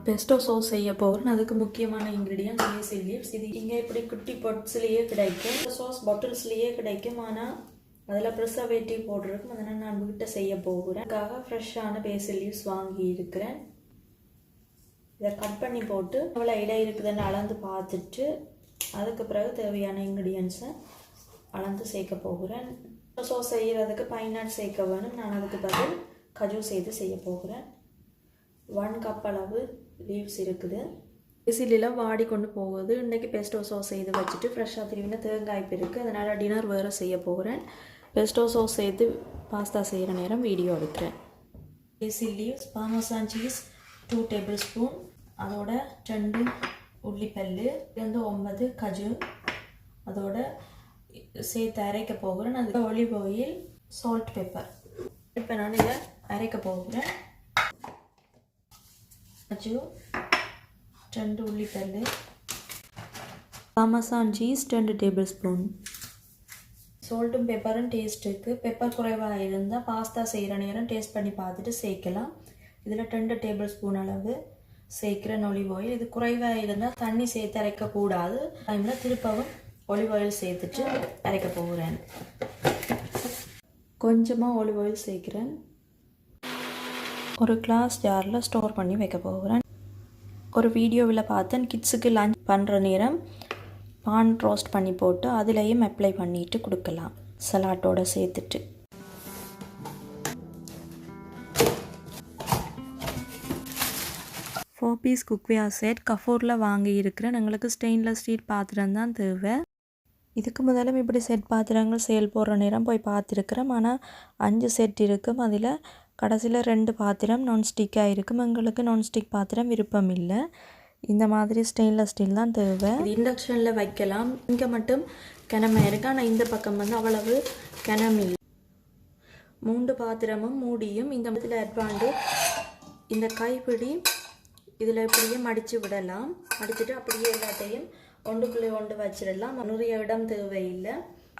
Bairstow sauce செய்ய போகிறேன். அதுக்கு முக்கியமான இன்க்ரீடியன்ட் பேசில் லீவ்ஸ். இது இங்கே இப்படி குட்டி பாட்ஸ்லேயே கிடைக்கும், சாஸ் பாட்டில்ஸ்லேயே கிடைக்கும். ஆனால் அதில் ப்ரிசர்வேட்டிவ் போட்டிருக்கும். அதனால் நான் வீட்டை செய்ய போகிறேன். அதுக்காக ஃப்ரெஷ்ஷான பேசில் லீவ்ஸ் வாங்கி இருக்கிறேன். இதை கட் பண்ணி போட்டு எவ்வளோ இலை இருக்குதுன்னு அளந்து பார்த்துட்டு அதுக்கு பிறகு தேவையான இன்க்ரீடியன்ஸை அளந்து சேர்க்க போகிறேன். சாஸ் செய்கிறதுக்கு பைனாட் சேர்க்க வேணும். நான் அதுக்கு பதில் கஜு செய்து செய்ய போகிறேன். 1 கப் அளவு லீவ்ஸ் இருக்குது. பேசிலில் வாடி கொண்டு போகுது. இன்றைக்கி பெஸ்டோ சாஸ் செய்து வச்சுட்டு ஃப்ரெஷ்ஷாக திருவின தேங்காய்ப்பு இருக்குது. அதனால் டின்னர் வேறு செய்ய போகிறேன். பெஸ்டோ சாஸ் செய்து பாஸ்தா செய்கிற நேரம் வீடியோ எடுக்கிறேன். Basil leaves, parmesan cheese 2 tablespoon, அதோட 2 உள்ளிப்பல்லு, 9 கஜு, அதோட சேர்த்து அரைக்க போகிறேன். அதுக்கு ஒலிவ் ஆயில், சால்ட், பெப்பர். இப்போ நான் இதை அரைக்க போகிறேன். கஜு 2 உள்ளிப்பல்லு, பார்மசான் சீஸ் 2 டேபிள் ஸ்பூன். சால்ட்டும் பெப்பரும் டேஸ்ட்டுக்கு. பெப்பர் குறைவாக இருந்தால் பாஸ்தா செய்கிற நேரம் டேஸ்ட் பண்ணி பார்த்துட்டு சேர்க்கலாம். இதில் 2 டேபிள் ஸ்பூன் அளவு சேர்க்குறேன் ஒலிவ் ஆயில். இது குறைவாக இருந்தால் தண்ணி சேர்த்து அரைக்கக்கூடாது. டைமில் திருப்பவும் ஒலிவ் ஆயில் சேர்த்துட்டு அரைக்க போகிறேன். கொஞ்சமாக ஒலிவ் ஆயில் சேர்க்குறேன். ஒரு கிளாஸ் ஜாரில் ஸ்டோர் பண்ணி வைக்க போகிறேன். ஒரு வீடியோவில் பார்த்தேன், கிட்ஸுக்கு லஞ்ச் பண்ணுற நேரம் பான் ரோஸ்ட் பண்ணி போட்டு அதிலையும் அப்ளை பண்ணிட்டு கொடுக்கலாம் சலாட்டோடு சேர்த்துட்டு. பீஸ் குக்வேர் செட் கஃபோரில் வாங்கி இருக்கிறேன். எங்களுக்கு ஸ்டெயின்லெஸ் ஸ்டீல் பாத்திரம் தான் தேவை. இதுக்கு முதலும் இப்படி செட் பாத்திரங்கள் சேல் போடுற நேரம் போய் பார்த்துருக்குறேன். ஆனால் 5 செட் இருக்கும். அதில் கடைசியில் 2 பாத்திரம் நான்ஸ்டிக்காக இருக்கும். எங்களுக்கு நான்ஸ்டிக் பாத்திரம் விருப்பம் இல்லை. இந்த மாதிரி ஸ்டெயின்லெஸ் ஸ்டீல் தான் தேவை. இது இண்டக்ஷனில் வைக்கலாம். இங்கே மட்டும் கிணமை இருக்குது. ஆனால் இந்த பக்கம் வந்து அவ்வளவு கிணமில்லை. 3 பாத்திரமும் மூடியும் இந்த இடத்துல அட்வான்டேஜ், இந்த கைப்பிடி இதில் இப்படியே மடித்து விடலாம். மடிச்சுட்டு அப்படியே எல்லாத்தையும் ஒன்றுக்குள்ளே ஒன்று வச்சிடலாம். நிறைய இடம் தேவையில்லை.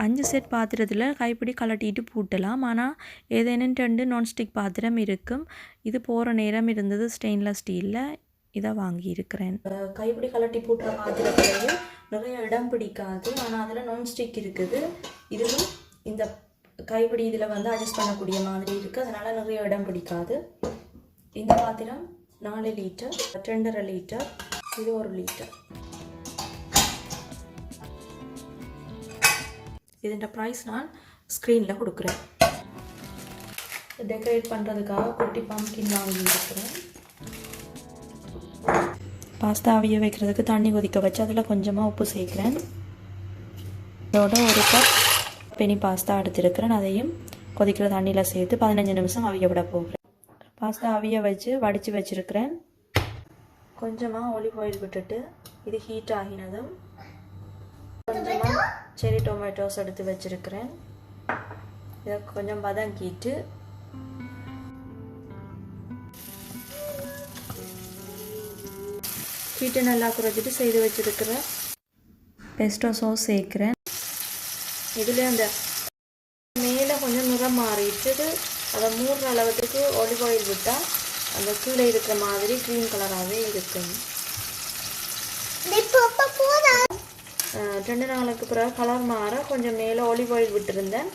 5 செட் பாத்திரத்தில் கைப்பிடி கலட்டிட்டு பூட்டலாம். ஆனால் ஏதேனும் 2 நான்ஸ்டிக் பாத்திரம் இருக்கும். இது போகிற நேரம் இருந்தது ஸ்டெயின்லெஸ் ஸ்டீலில். இதை வாங்கியிருக்கிறேன். கைப்பிடி கலட்டி பூட்டுற பாத்திரத்துலையும் நிறைய இடம் பிடிக்காது. ஆனால் அதில் நான்ஸ்டிக் இருக்குது. இதிலும் இந்த கைப்பிடி இதில் வந்து அட்ஜஸ்ட் பண்ணக்கூடிய மாதிரி இருக்குது. அதனால் நிறைய இடம் பிடிக்காது. இந்த பாத்திரம் 4 லிட்டர், 2.5 லிட்டர், இது 1 லிட்டர். இதோட ப்ரைஸ் நான் ஸ்க்ரீனில் கொடுக்குறேன். டெக்கரேட் பண்ணுறதுக்காக குட்டி பம்ப்கின் வாங்கி இருக்கிறேன். பாஸ்தா அவிய வைக்கிறதுக்கு தண்ணி கொதிக்க வச்சு அதில் கொஞ்சமாக உப்பு சேர்க்குறேன். அதோட 1 கப் பெனி பாஸ்தா எடுத்துருக்கிறேன். அதையும் கொதிக்கிற தண்ணியில் சேர்த்து 15 நிமிஷம் அவிய விட போகிறேன். பாஸ்தா அவிய வச்சு வடித்து வச்சுருக்கிறேன். கொஞ்சமாக ஒலிவ் ஆயில் விட்டுட்டு இது ஹீட் ஆகினதும் கொஞ்சமாக செரி டொமேட்டோஸ் எடுத்து வச்சுருக்கிறேன். இதை கொஞ்சம் வதங்கிட்டு ஹீட்டை நல்லா குறைச்சிட்டு செய்து வச்சுருக்கிற பெஸ்டோ சாஸ் சேர்க்குறேன். இதில் அந்த மேலே கொஞ்சம் நிறம் மாறிட்டு அதை 3 அளவுக்கு ஒலிவ் ஆயில் விட்டால் அந்த கீழே இருக்கிற மாதிரி க்ரீன் கலராகவே இருக்கும். 2 நாளுக்கு பிறகு கலர் மாற கொஞ்சம் மேலே ஒலிவ் ஆயில் விட்டுருந்தேன்.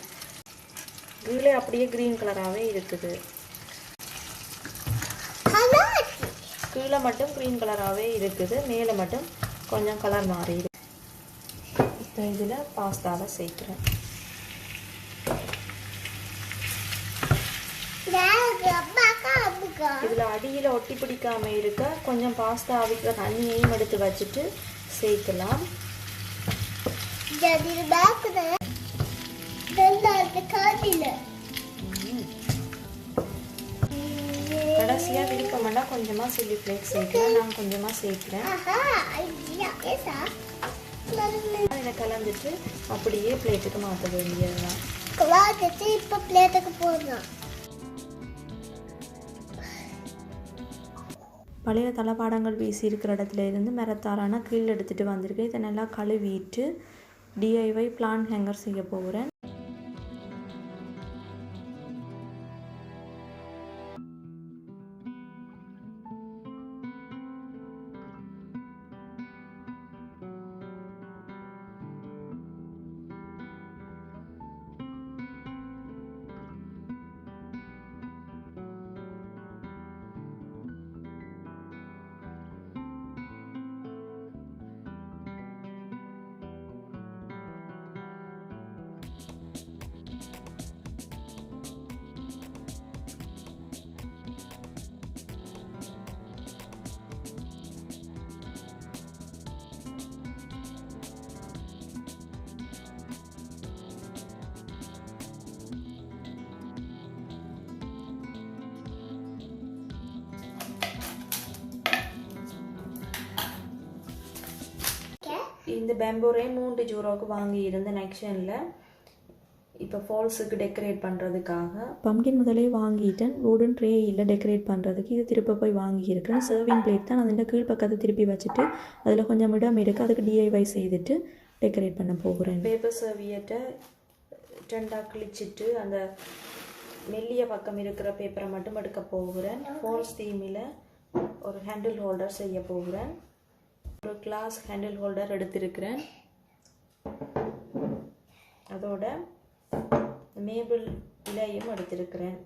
கீழே அப்படியே க்ரீன் கலராகவே இருக்குது. கீழே மட்டும் க்ரீன் கலராகவே இருக்குது. மேலே மட்டும் கொஞ்சம் கலர் மாறிடுது. இப்போ இதில் பாஸ்தாவை சேர்க்குறேன். இதில் அடியில் ஒட்டி பிடிக்காம இருக்க கொஞ்சம் பாஸ்தா அவிக்கிற தண்ணியையும் எடுத்து வச்சுட்டு சேர்க்கலாம். கடைசியாக விருப்பம்னா கொஞ்சமாக சில்லி ஃப்ளேக்ஸ் சேர்க்கிறேன். நான் கொஞ்சமாக சேர்க்கிறேன். இதை கலந்துட்டு அப்படியே பிளேட்டுக்கு மாற்ற வேண்டியதுதான். இப்போ பிளேட்டுக்கு போடலாம். பழைய தளபாடங்கள் வீசி இருக்கிற இடத்துல இருந்து மரத்தாரான கீழ் எடுத்துகிட்டு வந்திருக்கேன். இதை நல்லா கழுவிட்டு டிஐஒய் பிளான்ட் ஹேங்கர் செய்ய போகிறேன். இந்த பேம்பூரே 3 யூரோக்கு வாங்கி இருந்தேன் ஆக்ஷனில். இப்போ ஃபால்ஸுக்கு டெக்கரேட் பண்ணுறதுக்காக பம்கின் முதலே வாங்கிட்டேன். வுடன் ட்ரே இல்லை டெக்கரேட் பண்ணுறதுக்கு. இது திருப்ப போய் வாங்கியிருக்கிறேன். சர்விங் பிளேட் தான். அதில் கீழ்ப்பக்கத்தை திருப்பி வச்சுட்டு அதில் கொஞ்சம் இடம் இருக்குது, அதுக்கு டிஐவை செய்துட்டு டெக்கரேட் பண்ண போகிறேன். பேப்பர் சர்வியட்டை 2 கிழிச்சிட்டு அந்த மெல்லிய பக்கம் இருக்கிற பேப்பரை மட்டும் எடுக்க போகிறேன். ஃபால்ஸ் தீமில் ஒரு ஹேண்டில் ஹோல்டர் செய்ய போகிறேன். ஒரு கிளாஸ் ஹேண்டில் ஹோல்டர் எடுத்திருக்கிறேன். அதோட மேபிள் இலையும் எடுத்திருக்கிறேன்,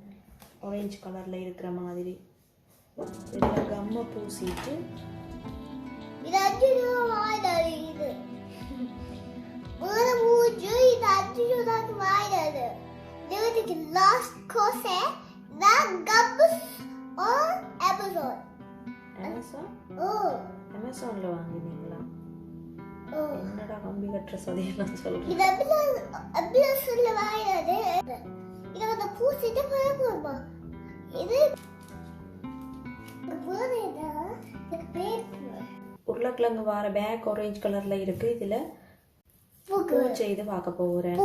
ஆரஞ்சு கலரில் இருக்கிற மாதிரி. இதில் கம்மை பூசிட்டு அமேசான்ல வாங்கினீங்களா? என்னடா கம்பி கட்டுற சதையெல்லாம் சொல்றேன். உருளைக்கிழங்கு வார பேக் ஆரஞ்சு கலர்ல இருக்கு. இதுல பூ செய்து பார்க்க போகிறேன்.